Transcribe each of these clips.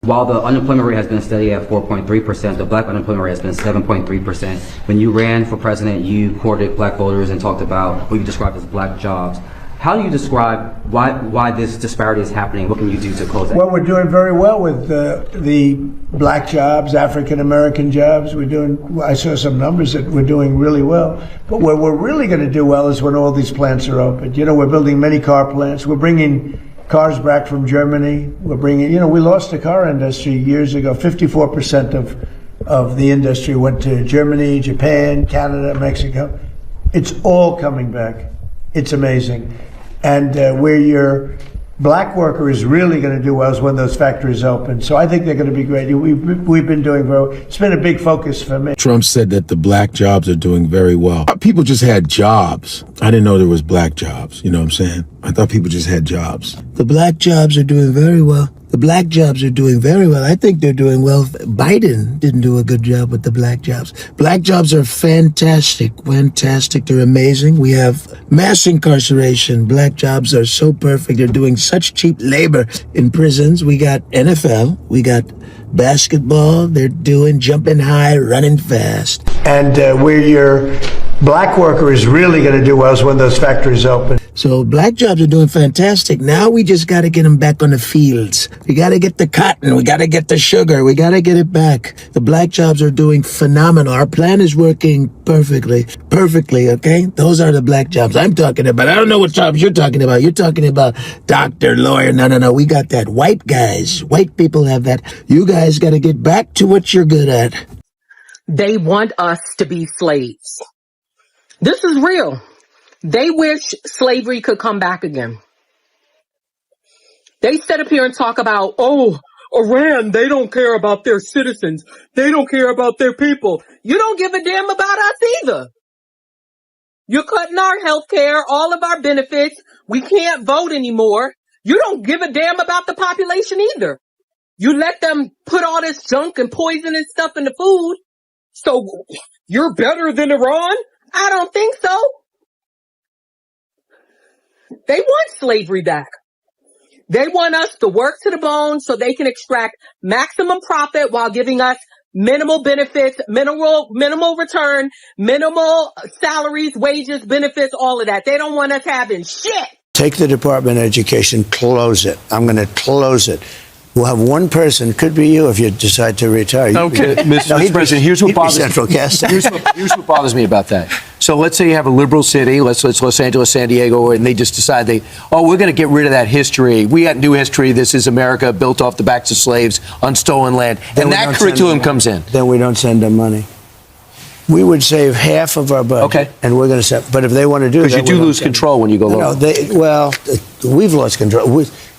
While the unemployment rate has been steady at 4.3%, the black unemployment rate has been 7.3%. When you ran for president, you courted black voters and talked about what you described as black jobs. How do you describe why this disparity is happening? What can you do to close that? Well, we're doing very well with the black jobs, African American jobs. I saw some numbers that we're doing really well. But where we're really going to do well is when all these plants are open. We're building many car plants. We're bringing cars back from Germany. We're bringing, we lost the car industry years ago. 54% of the industry went to Germany, Japan, Canada, Mexico. It's all coming back. It's amazing. And where your black worker is really going to do well is when those factories open. So I think they're going to be great. We've been doing well. It's been a big focus for me. Trump said that the black jobs are doing very well. People just had jobs. I didn't know there was black jobs. You know what I'm saying? I thought people just had jobs. The black jobs are doing very well. The black jobs are doing very well. I think they're doing well. Biden didn't do a good job with the black jobs. Black jobs are fantastic. They're amazing. We have mass incarceration. Black jobs are so perfect. They're doing such cheap labor in prisons. We got NFL. We got basketball. They're doing jumping high, running fast. And where your black worker is really going to do well is when those factories open. So black jobs are doing fantastic. Now we just got to get them back on the fields. We got to get the cotton. We got to get the sugar. We got to get it back. The black jobs are doing phenomenal. Our plan is working perfectly, okay? Those are the black jobs I'm talking about. I don't know what jobs you're talking about. You're talking about doctor, lawyer. No. We got that. White guys, white people have that. You guys got to get back to what you're good at. They want us to be slaves. This is real. They wish slavery could come back again. They sit up here and talk about, Iran, they don't care about their citizens. They don't care about their people. You don't give a damn about us either. You're cutting our health care, all of our benefits. We can't vote anymore. You don't give a damn about the population either. You let them put all this junk and poisonous stuff in the food. So you're better than Iran? I don't think so. They want slavery back. They want us to work to the bone so they can extract maximum profit while giving us minimal benefits, minimal return, minimal salaries, wages, benefits, all of that. They don't want us having shit. Take the Department of Education, close it. I'm going to close it. We'll have one person, could be you if you decide to retire. Okay, Mr. President, here's what bothers central casting. Here's what bothers me about that. So let's say you have a liberal city, let's Los Angeles, San Diego, and they just decide we're going to get rid of that history. We got new history. This is America built off the backs of slaves on stolen land. And that curriculum comes in. Then we don't send them money. We would save half of our budget, and we're going to send. But if they want to do that, because you do lose control when you go lower. We've lost control.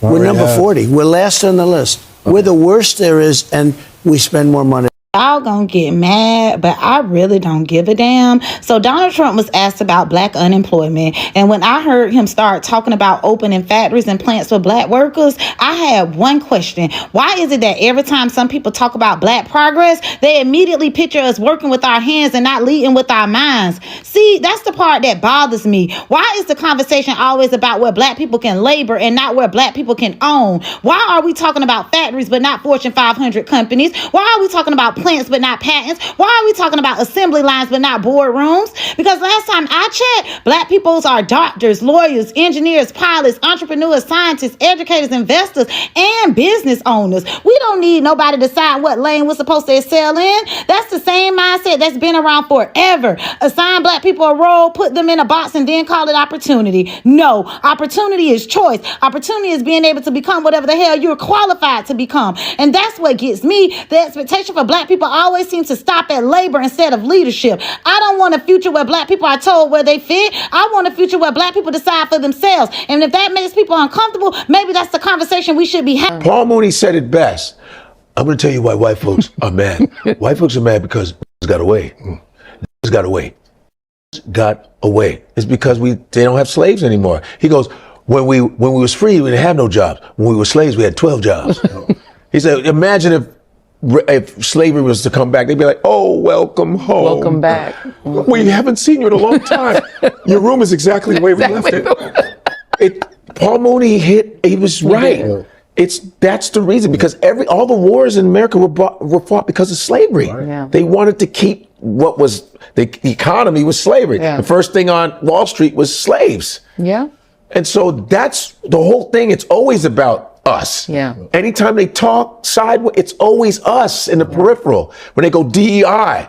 We're number 40. We're last on the list. We're the worst there is, and we spend more money. Y'all gonna get mad, but I really don't give a damn. So Donald Trump was asked about black unemployment, and when I heard him start talking about opening factories and plants for black workers, I had one question. Why is it that every time some people talk about black progress, they immediately picture us working with our hands and not leading with our minds? See, that's the part that bothers me. Why is the conversation always about where black people can labor and not where black people can own? Why are we talking about factories but not Fortune 500 companies? Why are we talking about plants but not patents? Why are we talking about assembly lines but not boardrooms? Because last time I checked, black people are doctors, lawyers, engineers, pilots, entrepreneurs, scientists, educators, investors, and business owners. We don't need nobody to decide what lane we're supposed to excel in. That's the same mindset that's been around forever. Assign black people a role, put them in a box, and then call it opportunity. No, opportunity is choice. Opportunity is being able to become whatever the hell you're qualified to become. And that's what gets me. The expectation for black people always seems to stop at labor instead of leadership. I don't want a future where black people are told where they fit. I want a future where black people decide for themselves. And if that makes people uncomfortable, maybe that's the conversation we should be having. Paul Mooney said it best. I'm going to tell you why white folks are mad. White folks are mad because got away. Got away. Got away. It's because they don't have slaves anymore. He goes, when we was free, we didn't have no jobs. When we were slaves, we had 12 jobs. He said, imagine if slavery was to come back, they'd be like, oh, welcome home. Welcome back. We haven't seen you in a long time. Your room is exactly the way we left it. Paul Mooney he was right. That's the reason, because all the wars in America were fought because of slavery. Yeah. They wanted to keep what was the economy was slavery. Yeah. The first thing on Wall Street was slaves. Yeah. And so that's the whole thing. It's always about us. Yeah. Anytime they talk sideways, it's always us in the peripheral. When they go DEI,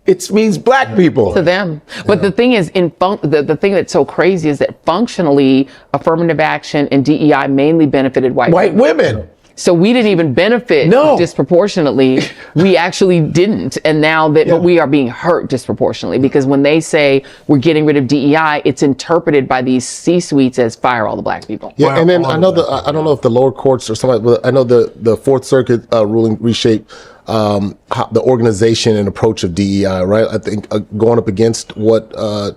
it means black people. To them. But the thing is, the thing that's so crazy is that functionally, affirmative action and DEI mainly benefited white women. So we didn't even benefit disproportionately. We actually didn't. And now that we are being hurt disproportionately, because when they say we're getting rid of DEI, it's interpreted by these C-suites as fire all the black people. Yeah, and then I know I don't know if the lower courts or something, but I know the Fourth Circuit ruling reshaped the organization and approach of DEI, right? I think going up against what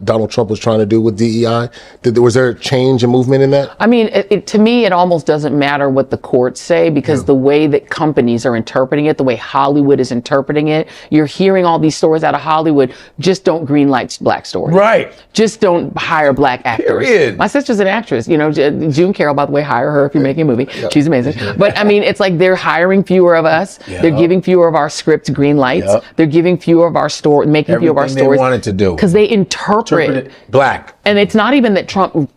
Donald Trump was trying to do with DEI, was there a change and movement in that? I mean, to me, it almost doesn't matter what the courts say, because the way that companies are interpreting it, the way Hollywood is interpreting it, you're hearing all these stories out of Hollywood. Just don't greenlight black stories. Right. Just don't hire black actors. Period. My sister's an actress. You know, June Carroll, by the way, hire her if you're making a movie. She's amazing. But I mean, it's like they're hiring fewer of us. They're giving fewer of our scripts green lights. They're giving fewer of our stories, making fewer of our stories. They wanted to do. Because they interpret black. And it's not even that Trump,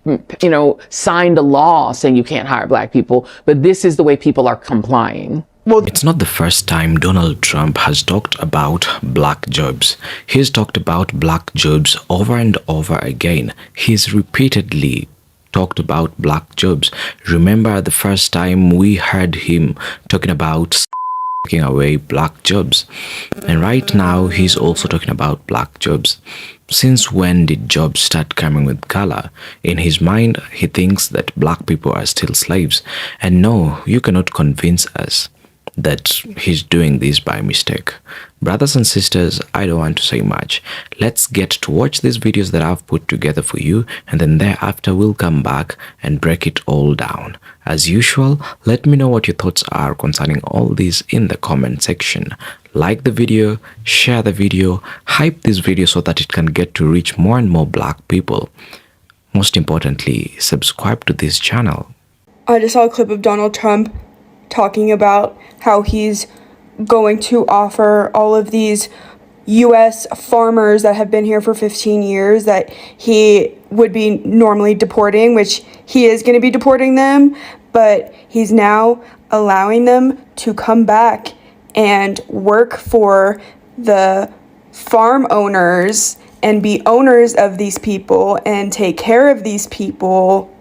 signed a law saying you can't hire black people, but this is the way people are complying. It's not the first time Donald Trump has talked about black jobs. He's talked about black jobs over and over again. He's repeatedly talked about black jobs. Remember the first time we heard him talking about taking away black jobs, and right now he's also talking about black jobs. Since when did jobs start coming with color? In his mind, he thinks that black people are still slaves, and no, you cannot convince us that he's doing this by mistake. Brothers and sisters, I don't want to say much. Let's get to watch these videos that I've put together for you, and then thereafter we'll come back and break it all down. As usual, let me know what your thoughts are concerning all this in the comment section. Like the video, share the video, hype this video so that it can get to reach more and more black people. Most importantly, subscribe to this channel. I just saw a clip of Donald Trump talking about how he's going to offer all of these U.S. farmers that have been here for 15 years that he would be normally deporting, which he is going to be deporting them, but he's now allowing them to come back and work for the farm owners and be owners of these people and take care of these people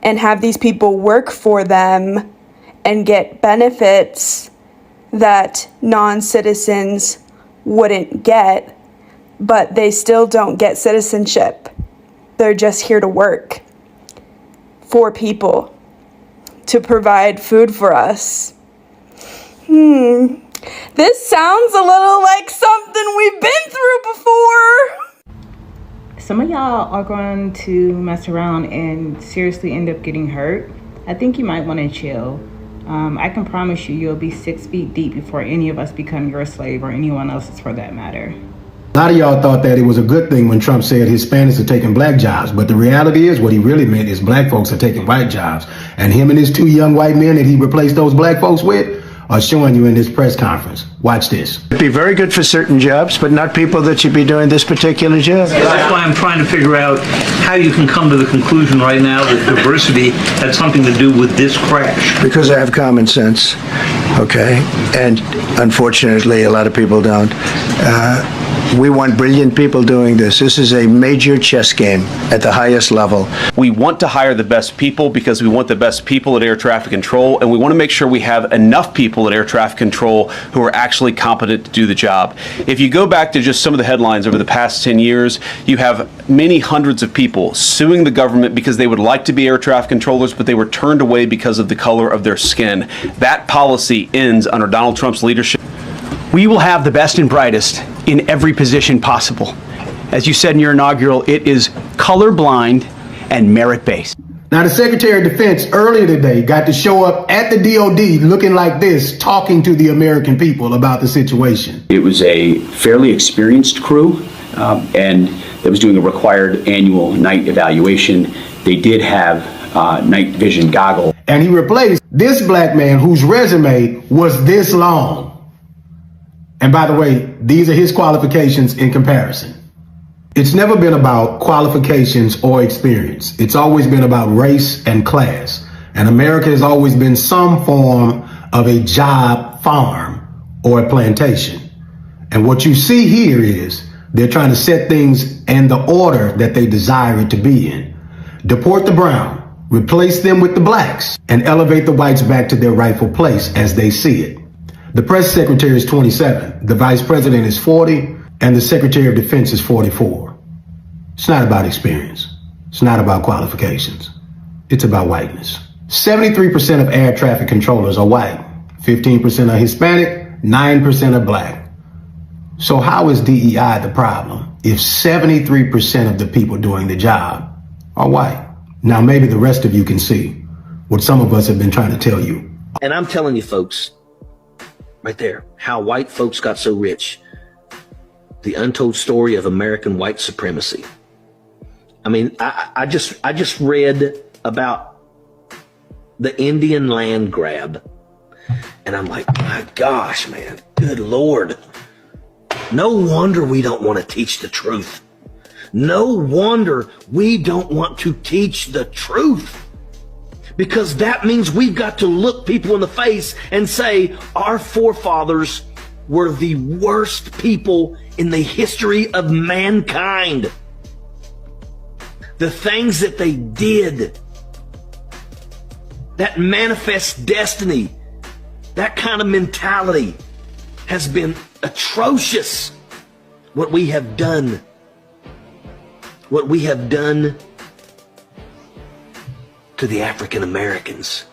and have these people work for them and get benefits that non-citizens wouldn't get, but they still don't get citizenship. They're just here to work for people, to provide food for us. This sounds a little like something we've been through before. Some of y'all are going to mess around and seriously end up getting hurt. I think you might want to chill. I can promise you'll be 6 feet deep before any of us become your slave, or anyone else's for that matter. A lot of y'all thought that it was a good thing when Trump said Hispanics are taking black jobs, but the reality is what he really meant is black folks are taking white jobs. And him and his 2 young white men that he replaced those black folks with are showing you in this press conference. Watch this. It'd be very good for certain jobs, but not people that should be doing this particular job. That's why I'm trying to figure out how you can come to the conclusion right now that diversity had something to do with this crash. Because I have common sense, okay? And unfortunately, a lot of people don't. We want brilliant people doing this. This is a major chess game at the highest level. We want to hire the best people because we want the best people at air traffic control, and we want to make sure we have enough people at air traffic control who are actually competent to do the job. If you go back to just some of the headlines over the past 10 years, you have many hundreds of people suing the government because they would like to be air traffic controllers, but they were turned away because of the color of their skin. That policy ends under Donald Trump's leadership. We will have the best and brightest in every position possible. As you said in your inaugural, it is colorblind and merit-based. Now, the Secretary of Defense earlier today got to show up at the DOD looking like this, talking to the American people about the situation. It was a fairly experienced crew, and that was doing a required annual night evaluation. They did have night vision goggles. And he replaced this black man whose resume was this long. And by the way, these are his qualifications in comparison. It's never been about qualifications or experience. It's always been about race and class. And America has always been some form of a job farm or a plantation. And what you see here is they're trying to set things in the order that they desire it to be in. Deport the brown, replace them with the blacks, and elevate the whites back to their rightful place as they see it. The press secretary is 27, the vice president is 40, and the secretary of defense is 44. It's not about experience. It's not about qualifications. It's about whiteness. 73% of air traffic controllers are white, 15% are Hispanic, 9% are black. So how is DEI the problem if 73% of the people doing the job are white? Now maybe the rest of you can see what some of us have been trying to tell you. And I'm telling you folks, right there, how white folks got so rich. The untold story of American white supremacy. I mean, I just read about the Indian land grab. And I'm like, my gosh, man, good Lord. No wonder we don't want to teach the truth. No wonder we don't want to teach the truth. Because that means we've got to look people in the face and say, our forefathers were the worst people in the history of mankind. The things that they did, that manifest destiny, that kind of mentality has been atrocious. What we have done to the African Americans.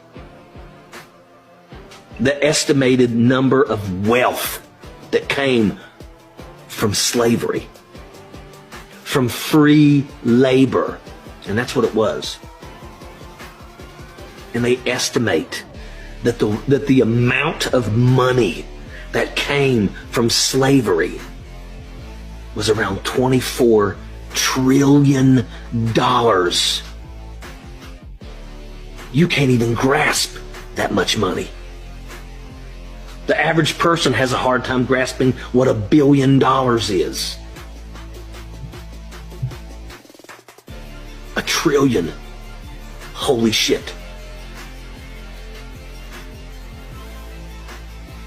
The estimated number of wealth that came from slavery, from free labor, and that's what it was. And they estimate that the amount of money that came from slavery was around $24 trillion. You can't even grasp that much money. The average person has a hard time grasping what $1 billion is. $1 trillion. Holy shit.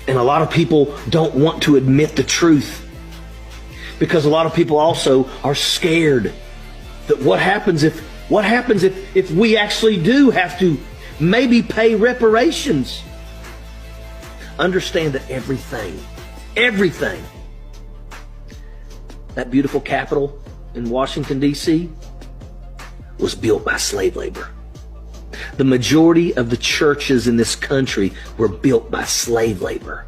And a lot of people don't want to admit the truth because a lot of people also are scared that what happens if we actually do have to maybe pay reparations. Understand that everything, that beautiful Capitol in Washington, D.C. was built by slave labor. The majority of the churches in this country were built by slave labor.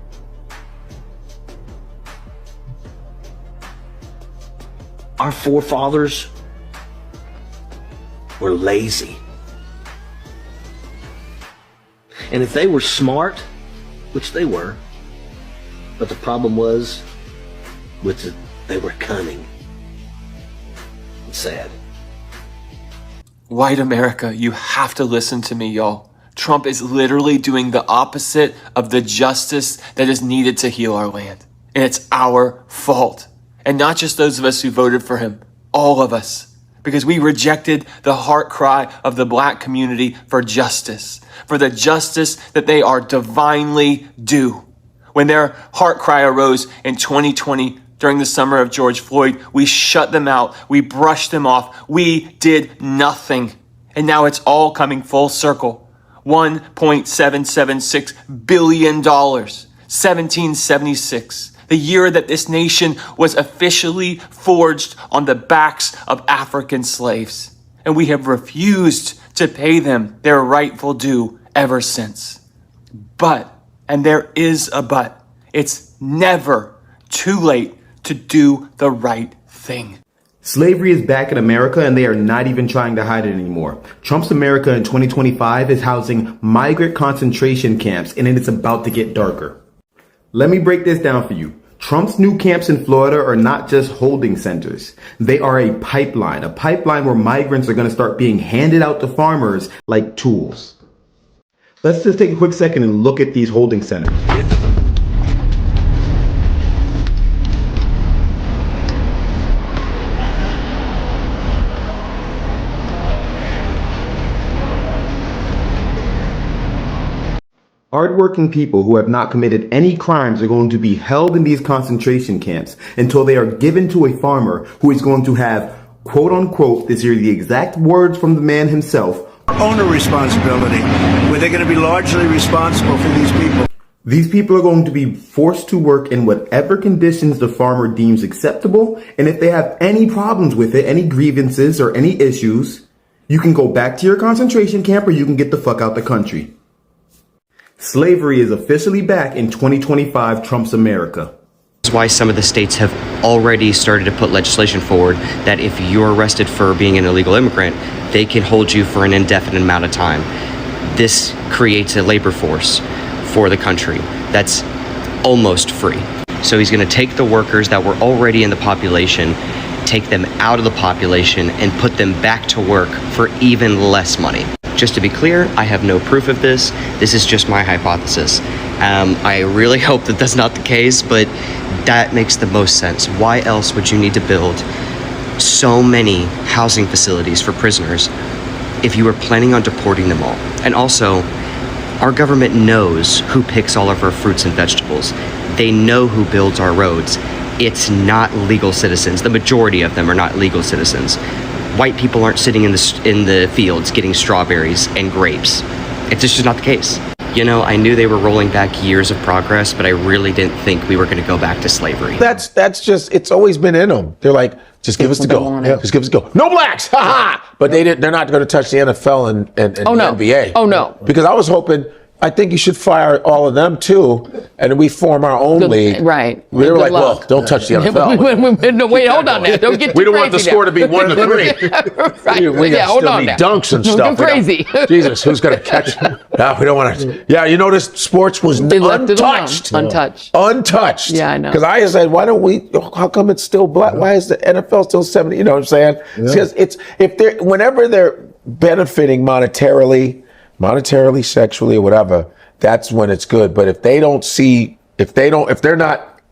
Our forefathers were lazy. And if they were smart, which they were, but the problem was they were cunning. It's sad. White America, you have to listen to me, y'all. Trump is literally doing the opposite of the justice that is needed to heal our land. And it's our fault. And not just those of us who voted for him, all of us. Because we rejected the heart cry of the black community for justice. For the justice that they are divinely due. When their heart cry arose in 2020, during the summer of George Floyd, we shut them out. We brushed them off. We did nothing. And now it's all coming full circle. $1.776 billion. 1776. The year that this nation was officially forged on the backs of African slaves. And we have refused to pay them their rightful due ever since. But, and there is a but, it's never too late to do the right thing. Slavery is back in America and they are not even trying to hide it anymore. Trump's America in 2025 is housing migrant concentration camps and it is about to get darker. Let me break this down for you. Trump's new camps in Florida are not just holding centers. They are a pipeline where migrants are going to start being handed out to farmers like tools. Let's just take a quick second and look at these holding centers. Hardworking people who have not committed any crimes are going to be held in these concentration camps until they are given to a farmer who is going to have, quote unquote, these are the exact words from the man himself, owner responsibility, where they're going to be largely responsible for these people. These people are going to be forced to work in whatever conditions the farmer deems acceptable, and if they have any problems with it, any grievances or any issues, you can go back to your concentration camp or you can get the fuck out the country. Slavery is officially back in 2025 Trump's America. That's why some of the states have already started to put legislation forward that if you're arrested for being an illegal immigrant, they can hold you for an indefinite amount of time. This creates a labor force for the country that's almost free. So he's going to take the workers that were already in the population, take them out of the population, and put them back to work for even less money. Just to be clear, I have no proof of this. This is just my hypothesis. I really hope that that's not the case, but that makes the most sense. Why else would you need to build so many housing facilities for prisoners if you were planning on deporting them all? And also, our government knows who picks all of our fruits and vegetables. They know who builds our roads. It's not legal citizens. The majority of them are not legal citizens. White people aren't sitting in the fields getting strawberries and grapes. It's just not the case. You know, I knew they were rolling back years of progress, but I really didn't think we were going to go back to slavery. That's just, it's always been in them. They're like, just give us the go. Yeah. Just give us the go. No blacks, ha ha! But they're not going to touch the NFL and the NBA. Oh no. Because I was hoping, I think you should fire all of them too, and we form our own league. Right. We were like, well, don't touch the NFL. No, wait, hold on now. Don't get too We don't want the crazy score now. to be 1-3. Right. We got hold still on need now. dunks and Don't stuff. go crazy. Jesus, who's going to catch? No, we don't want to. Yeah, you notice sports was They left it alone. untouched. Untouched. Untouched. Yeah, I know. Because I said, why don't we? How come it's still black? Why is the NFL still 70? You know what I'm saying? Because whenever they're benefiting monetarily, sexually, or whatever, that's when it's good. But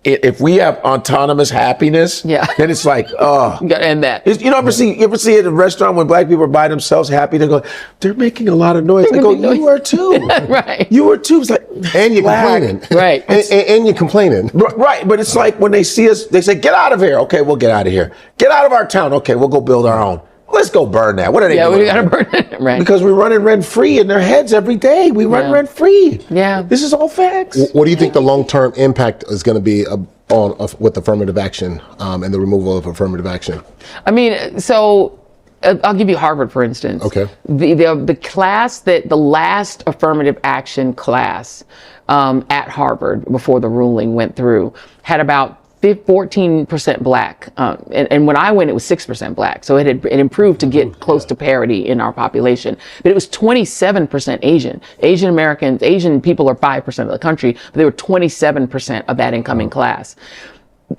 if we have autonomous happiness, then it's like, oh. You gotta end that. You ever see it in a restaurant when black people are by themselves happy? They go, they're making a lot of noise. I go, you are too. Right. You were too. It's like, and you're complaining. Right. And you're complaining. Right. But it's like when they see us, they say, get out of here. Okay, we'll get out of here. Get out of our town. Okay, we'll go build our own. Let's go burn that. What are they doing? Yeah, we gotta burn it. Right. Because we're running rent free in their heads every day. We run rent free. Yeah. This is all facts. What do you think the long-term impact is going to be with affirmative action and the removal of affirmative action? I mean, so I'll give you Harvard, for instance. Okay. The class the last affirmative action class at Harvard before the ruling went through had about 14% black, and when I went, it was 6% black. So it improved to get close to parity in our population. But it was 27% Asian. Asian Americans, Asian people are 5% of the country, but they were 27% of that incoming class.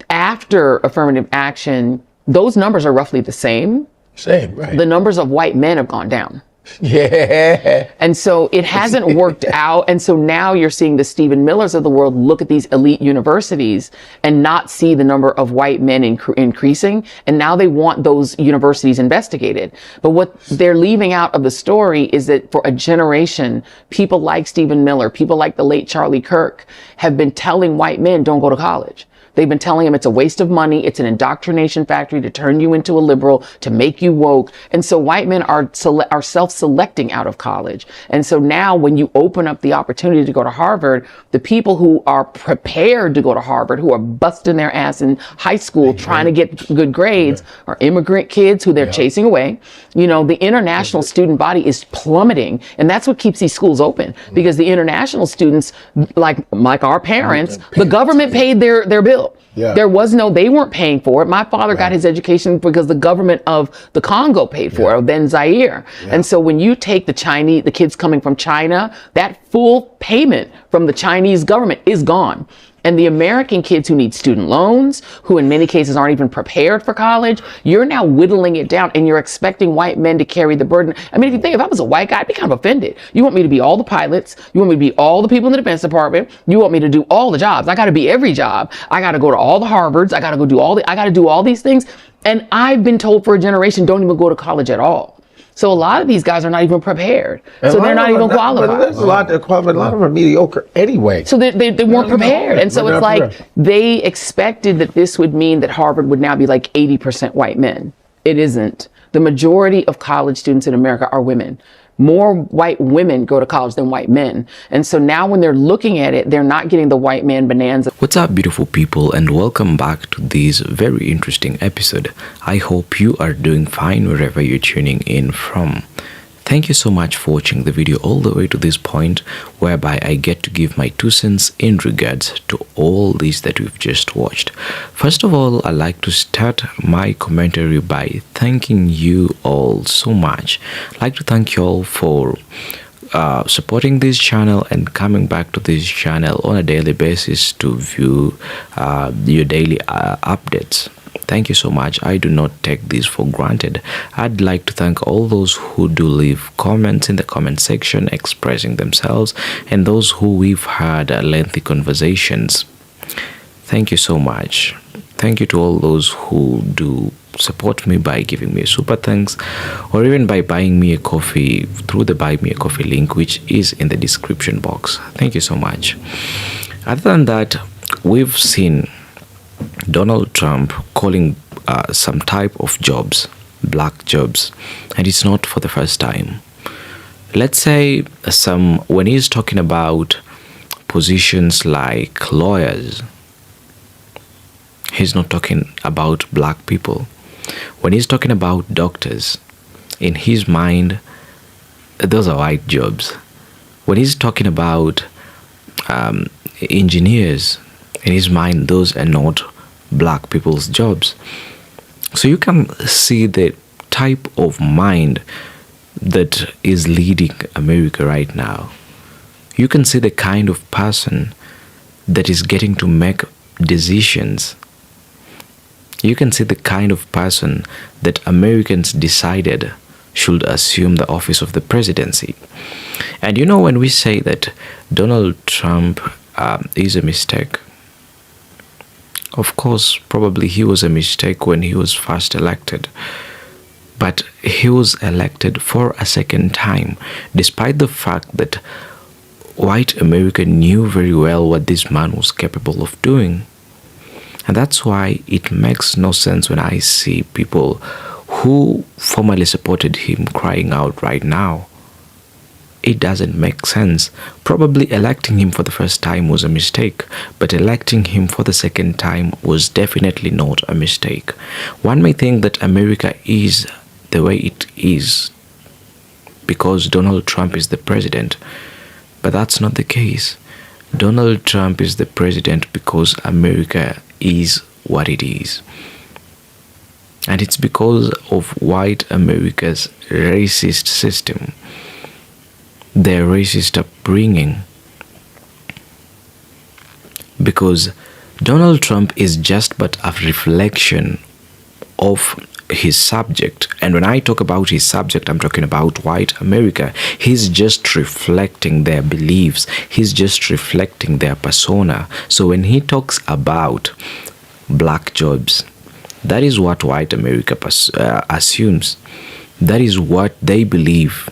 After affirmative action, those numbers are roughly the same. Same, right? The numbers of white men have gone down. Yeah. And so it hasn't worked out. And so now you're seeing the Stephen Millers of the world look at these elite universities and not see the number of white men increasing. And now they want those universities investigated. But what they're leaving out of the story is that for a generation, people like Stephen Miller, people like the late Charlie Kirk have been telling white men, don't go to college. They've been telling him it's a waste of money. It's an indoctrination factory to turn you into a liberal, to make you woke. And so white men are self-selecting out of college. And so now when you open up the opportunity to go to Harvard, the people who are prepared to go to Harvard, who are busting their ass in high school trying to get good grades, are immigrant kids who they're chasing away. You know, the international student body is plummeting. And that's what keeps these schools open, because the international students, like our parents, the government paid their bill. Yeah. They weren't paying for it. My father got his education because the government of the Congo paid for it, then Zaire. Yeah. And so when you take the kids coming from China, that full payment from the Chinese government is gone. And the American kids who need student loans, who in many cases aren't even prepared for college, you're now whittling it down and you're expecting white men to carry the burden. I mean, if you think, if I was a white guy, I'd be kind of offended. You want me to be all the pilots. You want me to be all the people in the Defense Department. You want me to do all the jobs. I got to be every job. I got to go to all the Harvards. I got to go do I got to do all these things. And I've been told for a generation, don't even go to college at all. So a lot of these guys are not even prepared. So they're not even qualified. But there's a lot that qualified. A lot of them are mediocre anyway. So they weren't prepared. And so it's like they expected that this would mean that Harvard would now be like 80% white men. It isn't. The majority of college students in America are women. More white women go to college than white men. And so now when they're looking at it, they're not getting the white man bonanza. What's up, beautiful people, and welcome back to this very interesting episode. I hope you are doing fine wherever you're tuning in from. Thank you so much for watching the video all the way to this point, whereby I get to give my 2 cents in regards to all these that we've just watched. First of all, I'd like to start my commentary by thanking you all so much. I'd like to thank you all for supporting this channel and coming back to this channel on a daily basis to view your daily updates. Thank you so much. I do not take this for granted. I'd like to thank all those who do leave comments in the comment section expressing themselves, and those who we've had lengthy conversations. Thank you so much. Thank you to all those who do support me by giving me a super thanks, or even by buying me a coffee through the Buy Me a Coffee link, which is in the description box. Thank you so much. Other than that, we've seen Donald Trump calling some type of jobs black jobs, and it's not for the first time. Let's say when he's talking about positions like lawyers, he's not talking about black people. When he's talking about doctors, in his mind, those are white jobs. When he's talking about engineers, in his mind, those are not black people's jobs. So you can see the type of mind that is leading America right now. You can see the kind of person that is getting to make decisions. You can see the kind of person that Americans decided should assume the office of the presidency. And you know, when we say that Donald Trump is a mistake, of course, probably he was a mistake when he was first elected. But he was elected for a second time, despite the fact that white America knew very well what this man was capable of doing. And that's why it makes no sense when I see people who formerly supported him crying out right now. It doesn't make sense. Probably electing him for the first time was a mistake, but electing him for the second time was definitely not a mistake. One may think that America is the way it is because Donald Trump is the president, but that's not the case. Donald Trump is the president because America is what it is. And it's because of white America's racist system, their racist upbringing. Because Donald Trump is just but a reflection of his subject. And when I talk about his subject, I'm talking about white America. He's just reflecting their beliefs. He's just reflecting their persona. So when he talks about black jobs, that is what white America assumes. That is what they believe.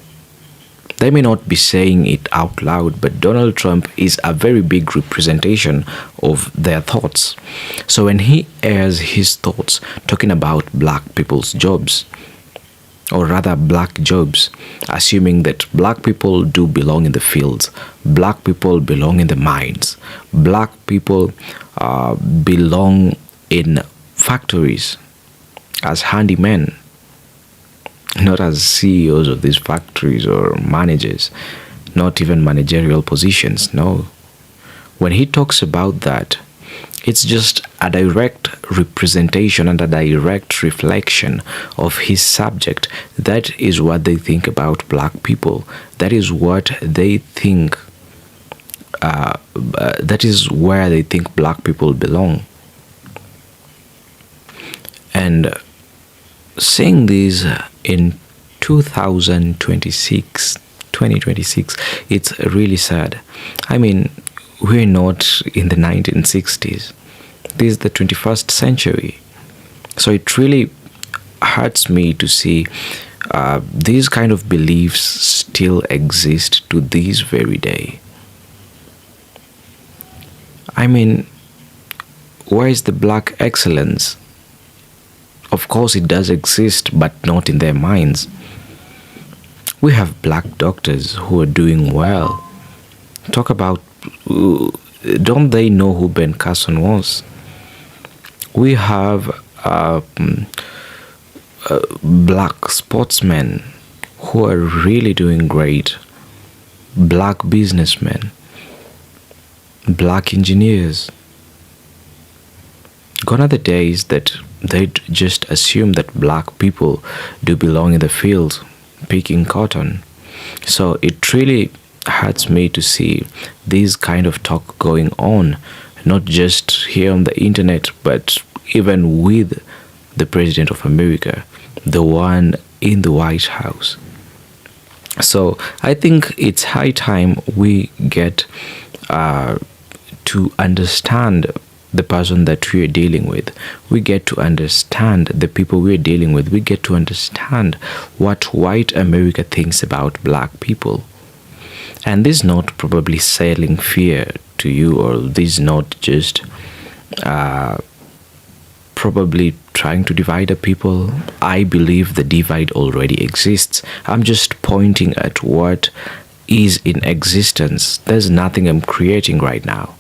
They may not be saying it out loud, but Donald Trump is a very big representation of their thoughts. So when he airs his thoughts talking about black people's jobs, or rather black jobs, assuming that black people do belong in the fields, black people belong in the mines, black people belong in factories as handymen, not as CEOs of these factories or managers, not even managerial positions, no. When he talks about that, it's just a direct representation and a direct reflection of his subject. That is what they think about black people. That is what they think that is where they think black people belong. And saying this in 2026, it's really sad. I mean, we're not in the 1960s. This is the 21st century. So it really hurts me to see these kind of beliefs still exist to this very day. I mean, where is the black excellence? Of course, it does exist, but not in their minds. We have black doctors who are doing well. Talk about, don't they know who Ben Carson was? We have black sportsmen who are really doing great. Black businessmen. Black engineers. Gone are the days that they'd just assume that black people do belong in the fields picking cotton. So it really hurts me to see this kind of talk going on, not just here on the internet, but even with the President of America, the one in the White House. So I think it's high time we get to understand the person that we are dealing with. We get to understand the people we are dealing with. We get to understand what white America thinks about black people. And this is not probably selling fear to you, or this is not just probably trying to divide the people. I believe the divide already exists. I'm just pointing at what is in existence. There's nothing I'm creating right now.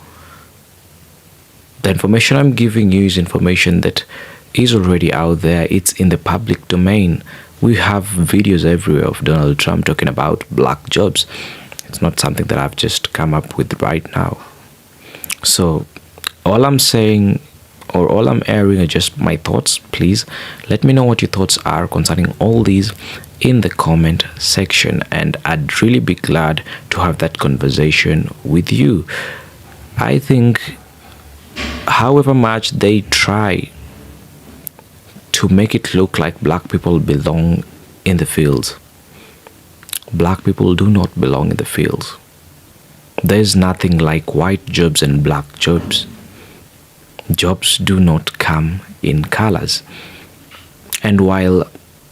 The information I'm giving you is information that is already out there. It's in the public domain. We have videos everywhere of Donald Trump talking about black jobs. It's not something that I've just come up with right now. So all I'm saying, or all I'm airing, are just my thoughts. Please let me know what your thoughts are concerning all these in the comment section, and I'd really be glad to have that conversation with you. I think however much they try to make it look like black people belong in the fields, black people do not belong in the fields. There's nothing like white jobs and black jobs. Jobs do not come in colors. And while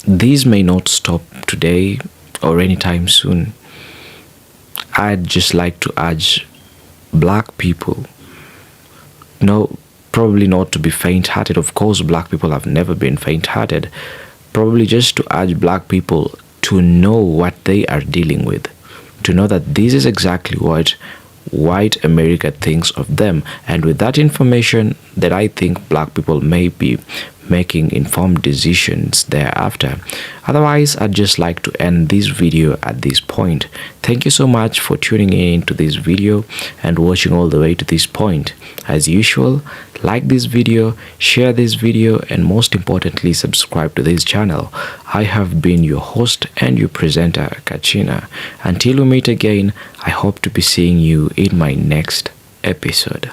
these may not stop today or anytime soon, I'd just like to urge black people, no, probably not to be faint-hearted. Of course, black people have never been faint-hearted. Probably just to urge black people to know what they are dealing with, to know that this is exactly what white America thinks of them, and with that information, that I think black people may be making informed decisions thereafter. Otherwise, I'd just like to end this video at this point. Thank you so much for tuning in to this video and watching all the way to this point. As usual, like this video, share this video, and most importantly, subscribe to this channel. I have been your host and your presenter, Kachina. Until we meet again, I hope to be seeing you in my next episode.